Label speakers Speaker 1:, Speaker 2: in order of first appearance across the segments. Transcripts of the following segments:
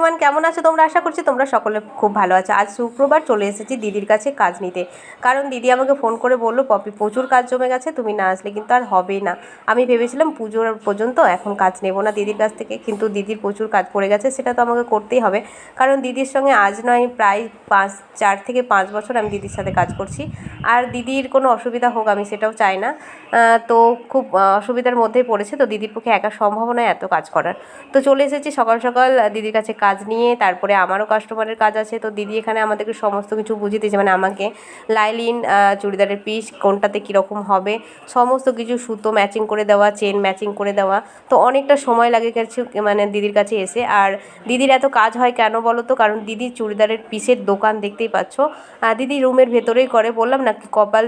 Speaker 1: Everyone, কেমন আছো তোমরা? আশা করছি তোমরা সকলে খুব ভালো আছো। আজ শুক্রবার চলে এসেছি দিদির কাছে কাজ নিতে, কারণ দিদি আমাকে ফোন করে বললো পপি প্রচুর কাজ জমে গেছে, তুমি না আসলে কিন্তু আর হবে না। আমি ভেবেছিলাম পুজোর পর্যন্ত এখন কাজ নেব না দিদির কাছ থেকে, কিন্তু দিদির প্রচুর কাজ পড়ে গেছে, সেটা তো আমাকে করতেই হবে। কারণ দিদির সঙ্গে আজ নয় প্রায় 4 থেকে 5 বছর আমি দিদির সাথে কাজ করছি, আর দিদির কোনো অসুবিধা হোক আমি সেটাও চাই না। তো খুব অসুবিধার মধ্যেই পড়েছে, তো দিদির পক্ষে একা সম্ভব নয় এত কাজ করার। তো চলে এসেছি সকাল সকাল দিদির কাছে কাজ নিয়ে। তারপরে আমারও কাস্টমারের কাজ আছে, তো দিদি এখানে আমাদেরকে সমস্ত কিছু বুঝিয়ে দিয়েছে, মানে আমাকে লাইলিন চুড়িদারের পিস কোনটাতে কীরকম হবে সমস্ত কিছু, সুতো ম্যাচিং করে দেওয়া, চেন ম্যাচিং করে দেওয়া। তো অনেকটা সময় লাগে গেছে মানে দিদির কাছে এসে। আর দিদির এত কাজ হয় কেন বলো তো? কারণ দিদি চুড়িদারের পিসের দোকান দেখতেই পাচ্ছ, দিদি রুমের ভেতরেই করে। বললাম না কপাল,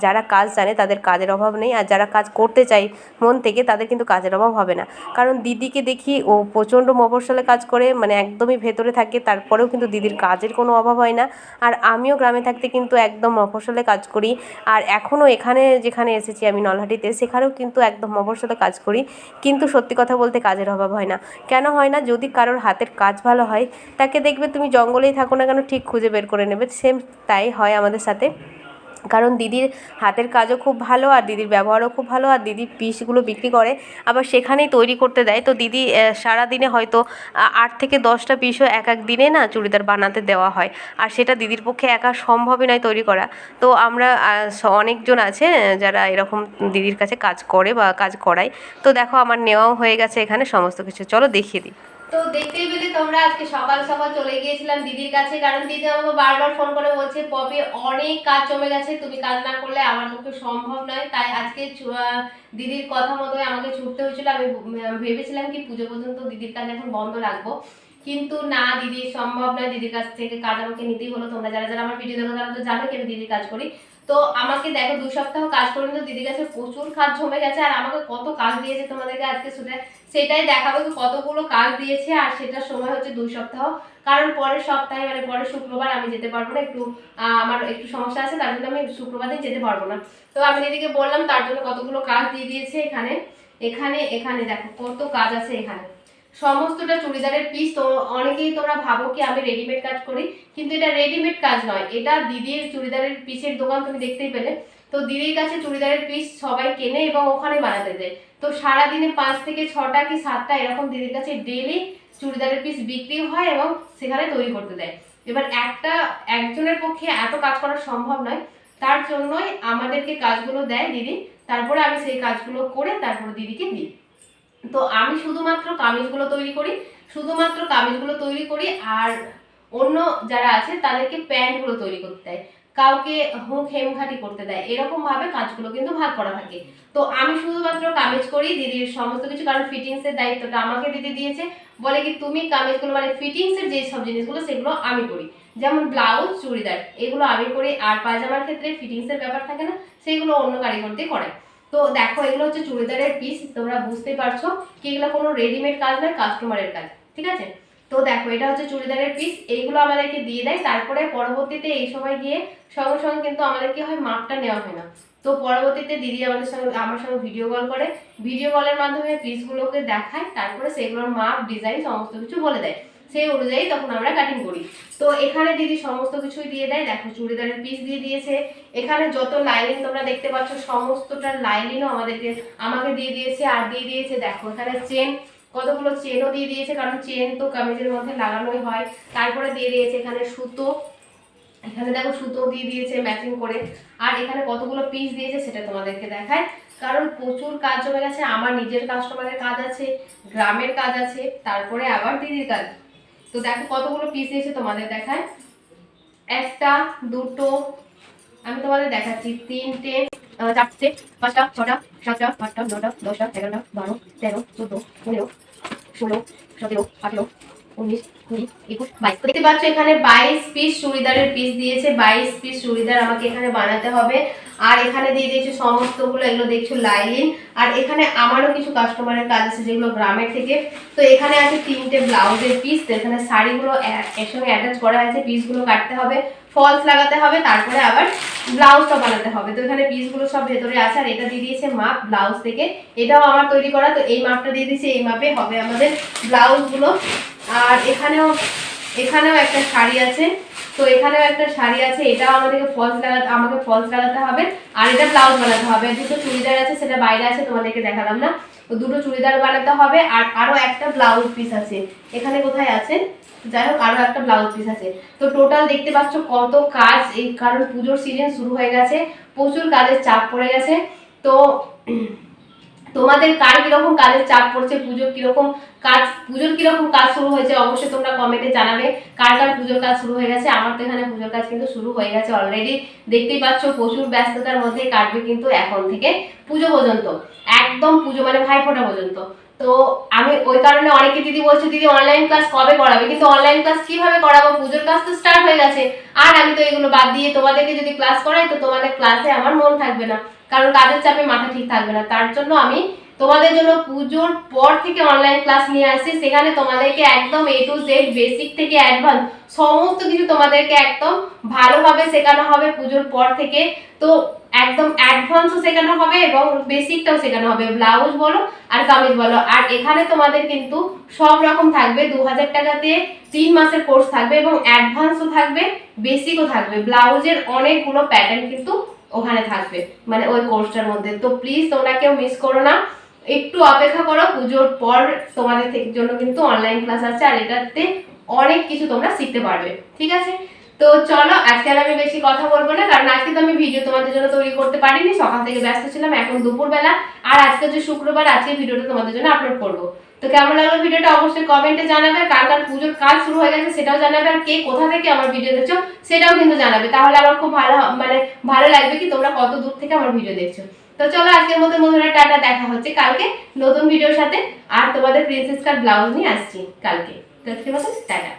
Speaker 1: যারা কাজ জানে তাদের কাজের অভাব নেই, আর যারা কাজ করতে চায় মন থেকে তাদের কিন্তু কাজের অভাব হবে না। কারণ দিদিকে দেখি ও প্রচণ্ড মফস্বলে কাজ করে, মানে একদমই ভেতরে থাকে, তারপরেও কিন্তু দিদির কাজের কোনো অভাব হয় না। আর আমিও গ্রামে থাকতে কিন্তু একদম মফস্বলে কাজ করি, আর এখনও এখানে যেখানে এসেছি আমি নলহাটিতে, সেখানেও কিন্তু একদম মফস্বলে কাজ করি, কিন্তু সত্যি কথা বলতে কাজের অভাব হয় না। কেন হয় না? যদি কারোর হাতের কাজ ভালো হয় তাকে দেখবে তুমি জঙ্গলেই থাকো না কেন ঠিক খুঁজে বের করে নেবে। সেম তাই হয় আমাদের সাথে, কারণ দিদির হাতের কাজও খুব ভালো, আর দিদির ব্যবহারও খুব ভালো, আর দিদি পিসগুলো বিক্রি করে আবার সেখানেই তৈরি করতে দেয়। তো দিদি সারাদিনে হয়তো 8 থেকে 10টা পিসও এক এক দিনে না চুড়িদার বানাতে দেওয়া হয়, আর সেটা দিদির পক্ষে একা সম্ভবই নয় তৈরি করা। তো আমরা অনেকজন আছে যারা এরকম দিদির কাছে কাজ করে বা কাজ করায়। তো দেখো আমার নেওয়াও হয়ে গেছে এখানে সমস্ত কিছু, চলো দেখিয়ে দিই।
Speaker 2: তো দেখতেই পেলে তোমরা, আজকে সকাল সকাল চলে গিয়েছিলাম দিদির কাছে, কারণ দিদি আমাকে বারবার ফোন করে বলছে পপি অনেক কাজ জমে গেছে, তুমি কাজ না করলে আমার পক্ষে সম্ভব নয়। তাই আজকে দিদির কথা মতোই আমাকে ছুটতে হয়েছিল। আমি ভেবেছিলাম কি পুজো পর্যন্ত দিদির কাজ এখন বন্ধ রাখবো, কিন্তু না, দিদির সম্ভব নয়, দিদির কাছ থেকে কাজ আমাকে নিতেই হলো। তোমরা যারা যারা আমার ভিডিও দেখো তারা তো জানো কি আমি দিদির কাজ করি। তো আমাকে দেখো 2 সপ্তাহ কাজ করে কিন্তু দিদির কাছে প্রচুর কাজ জমে গেছে, আর আমাকে কত কাজ দিয়েছে তোমাদেরকে আজকে সেটাই দেখাবো যে কতগুলো কাজ দিয়েছে। আর সেটার সময় হচ্ছে 2 সপ্তাহ, কারণ পরের সপ্তাহে মানে পরের শুক্রবার আমি যেতে পারবো না, একটু আমার একটু সমস্যা আছে, তার জন্য আমি শুক্রবার দিন যেতে পারবো না। তো আমি দিদিকে বললাম তার জন্য কতগুলো কাজ দিয়ে দিয়েছে। এখানে এখানে এখানে দেখো কত কাজ আছে। এখানে সমস্তটা চুড়িদারের পিস। তো অনেকেই তোমরা ভাবো কি আমি রেডিমেড কাজ করি, কিন্তু এটা রেডিমেড কাজ নয়, এটা দিদির চুড়িদারের পিসের দোকান, তুমি দেখতেই পেলে। তো দিদির কাছে চুড়িদারের পিস সবাই কেনে এবং ওখানে বানাতে দেয়। তো সারাদিনে 5 থেকে 6টা কি 7টা এরকম দিদির কাছে ডেইলি চুড়িদারের পিস বিক্রি হয় এবং সেখানে তৈরি করতে দেয়। এবার একজনের পক্ষে এত কাজ করা সম্ভব নয়, তার জন্যই আমাদেরকে কাজগুলো দেয় দিদি, তারপরে আমি সেই কাজগুলো করে তারপরে দিদিকে দিই। তো আমি শুধুমাত্র কামিজগুলো তৈরি করি, আর অন্য যারা আছে তাদেরকে প্যান্টগুলো তৈরি করতে দেয়, কাউকে হুক হেমঘাটি করতে দেয়, এরকম ভাবে কাজগুলো কিন্তু ভাগ করা থাকে। তো আমি শুধুমাত্র কামিজ করি, দিদির সমস্ত কিছু, কারণ ফিটিংস এর দায়িত্বটা আমাকে দিদি দিয়েছে। বলে কি তুমি কামিজগুলো মানে ফিটিংস এর যে সব জিনিসগুলো সেগুলো আমি করি, যেমন ব্লাউজ চুড়িদার এগুলো আমি করি, আর পায়জামার ক্ষেত্রে ফিটিংস এর ব্যাপার থাকে না, সেগুলো অন্য কারিগর দিয়ে করে। তো দেখো এগুলো হচ্ছে চুড়িদারের পিস, তোমরা বুঝতেই পারছো কি এগুলো কোনো রেডিমেড কাজ নয়, কাস্টমারের কাজ, ঠিক আছে। তো দেখো এটা হচ্ছে চুড়িদারের পিস, এইগুলো আমাদেরকে দিয়ে দেয়। তারপরে পরবর্তীতে এই সময় গিয়ে সঙ্গে সঙ্গে কিন্তু আমাদেরকে হয় মাপটা নেওয়া হয় না। তো পরবর্তীতে দিদি আমার সঙ্গে ভিডিও কল করে, ভিডিও কলের মাধ্যমে পিসগুলোকে দেখায়, তারপরে সেগুলোর মাপ ডিজাইন সমস্ত কিছু বলে দেয়, সেই অনুযায়ী তখন আমরা কাটিং করি। তো এখানে দিদি সমস্ত কিছুই দিয়ে দেয়। দেখো চুড়িদারের পিস দিয়ে দিয়েছে, এখানে যত লাইনিং তোমরা দেখতে পাচ্ছ সমস্তটা লাইনিংও আমাকে দিয়ে দিয়েছে। আর দিয়ে দিয়েছে দেখো এখানে চেন, কতগুলো চেনও দিয়ে দিয়েছে, কারণ চেন তো কামিজের মধ্যে লাগানোই হয়। তারপরে দিয়ে দিয়েছে এখানে সুতো, এখানে দেখো সুতো দিয়ে দিয়েছে ম্যাচিং করে। আর এখানে কতগুলো পিস দিয়েছে সেটা তোমাদেরকে দেখায়, কারণ প্রচুর কাজ জমে গেছে। আমার নিজের কাস্টমারের কাজ আছে, গ্রামের কাজ আছে, তারপরে আবার দিদির কাজ। তো দেখো কতগুলো পিস দিয়েছে তোমাদের দেখায়, 1টা 2টো, আমি তোমাদের দেখাচ্ছি 3টে 4টে 5টা 6টা 7টা 8টা 9টা 10টা 11টা 12 13 14 15 16 17 18 19 20 21 22। দেখতে পাচ্ছ এখানে 22 পিস চুড়িদারের পিস দিয়েছে, 22 পিস চুড়িদার আমাকে এখানে বানাতে হবে। আর এখানে দিয়ে দিয়েছে সমস্তগুলো, এগুলো দেখছো লাইলিন। আর এখানে আমারও কিছু কাস্টমারের কাজ আছে যেগুলো গ্রামের থেকে। তো এখানে আছে 3টে ব্লাউজের পিস। তো এখানে শাড়িগুলো এর সঙ্গে অ্যাটাচ করা আছে, পিসগুলো কাটতে হবে, ফলস লাগাতে হবে, তারপরে আবার ব্লাউজটা বানাতে হবে। তো এখানে পিসগুলো সব ভেতরে আছে। আর এটা দিয়ে দিয়েছে মাপ ব্লাউজ থেকে, এটাও আমার তৈরি করা। তো এই মাপটা দিয়ে দিয়েছে, এই মাপে হবে আমাদের ব্লাউজগুলো। আর এখানেও একটা শাড়ি আছে। তো এখানেও একটা শাড়ি আছে, এটাও আমাকে ফলস লাগাতে হবে। আর এটা ব্লাউজ বানাতে হবে। দুটো চুড়িদার আছে, সেটা বাইরে আছে, তোমাদেরকে দেখালাম না। তো দুটো চুড়িদার বানাতে হবে। আর আরো একটা ব্লাউজ পিস আছে, এখানে কোথায় আছে, যাই হোক আরো একটা ব্লাউজ পিস আছে। তো টোটাল দেখতে পাচ্ছ কত কাজ, এই কারণ পুজোর সিজন শুরু হয়ে গেছে, প্রচুর কাজের চাপ পড়ে গেছে। তো তোমাদের কার কিরকম কাজের চাপ পড়ছে, পুজোর কিরকম কাজ শুরু হয়েছে, অবশ্যই তোমরা কমেন্টে জানাবে কার কার পুজোর কাজ শুরু হয়ে গেছে। আমার তো এখানে পুজোর কাজ কিন্তু শুরু হয়ে গেছে অলরেডি, দেখতেই পাচ্ছ প্রচুর ব্যস্ততার মধ্যে কাটবে কিন্তু এখন থেকে পুজো পর্যন্ত, একদম পুজো মানে ভাইফোঁটা পর্যন্ত। তো আমি ওই কারণে অনেকে দিদি বলছে দিদি অনলাইন ক্লাস কবে করাবে, কিন্তু অনলাইন ক্লাস কিভাবে করাবো, পুজোর ক্লাস তো স্টার্ট হয়ে গেছে। আর আমি তো এগুলো বাদ দিয়ে তোমাদেরকে যদি ক্লাস করাই, তো তোমাদের ক্লাসে আমার মন থাকবে না, কারণ কাজের চাপে মাথা ঠিক থাকবে না। তার জন্য আমি তোমাদের জন্য পুজোর পর থেকে অনলাইন ক্লাস নিয়ে আসছি। সেখানে তোমাদেরকে একদম A to Z বেসিক থেকে অ্যাডভান্স সমস্ত কিছু তোমাদেরকে একদম ভালোভাবে শেখানো হবে পুজোর পর থেকে। তো একদম অ্যাডভান্সও শেখানো হবে এবং বেসিকটাও শেখানো হবে, ব্লাউজ বলো আর কামিজ বলো। আর এখানে তোমাদের কিন্তু সব রকম থাকবে, 2000 টাকাতে 3 মাসের কোর্স থাকবে এবং অ্যাডভান্সও থাকবে, বেসিকও থাকবে। ব্লাউজের অনেকগুলো প্যাটার্ন কিন্তু ওখানে থাকবে, মানে ওই কোর্সটার মধ্যে। তো প্লিজ তোমরা কেউ মিস করো না, একটু অপেক্ষা করো, পুজোর পর তোমাদের জন্য কিন্তু অনলাইন ক্লাস আছে। আর এটাতে অনেক কিছু তোমরা শিখতে পারবে, ঠিক আছে? তো চলো আজকে আর আমি বেশি কথা বলবো না, কারণ আজকে তো আমি ভিডিও তোমাদের জন্য তৈরি করতে পারিনি, সকাল থেকে ব্যস্ত ছিলাম, এখন দুপুরবেলা। আর আজকে যে শুক্রবার, আজকে ভিডিওটা তোমাদের জন্য আপলোড করবো। তো কেমন লাগলো ভিডিওটা অবশ্যই কমেন্টে জানাবে, কার কার পুজোর কাজ শুরু হয়ে গেছে সেটাও জানাবে, আর কে কোথা থেকে আমার ভিডিও দেখছো সেটাও কিন্তু জানাবে। তাহলে আমার খুব ভালো লাগবে কি তোমরা কত দূর থেকে আমার ভিডিও দেখছো। তো চলো আজকের মতো বন্ধুরা টাটা, দেখা হচ্ছে কালকে নতুন ভিডিওর সাথে। আর তোমাদের প্রিন্সেস কাট ব্লাউজ নিয়ে আসছি কালকে। তো টাটা।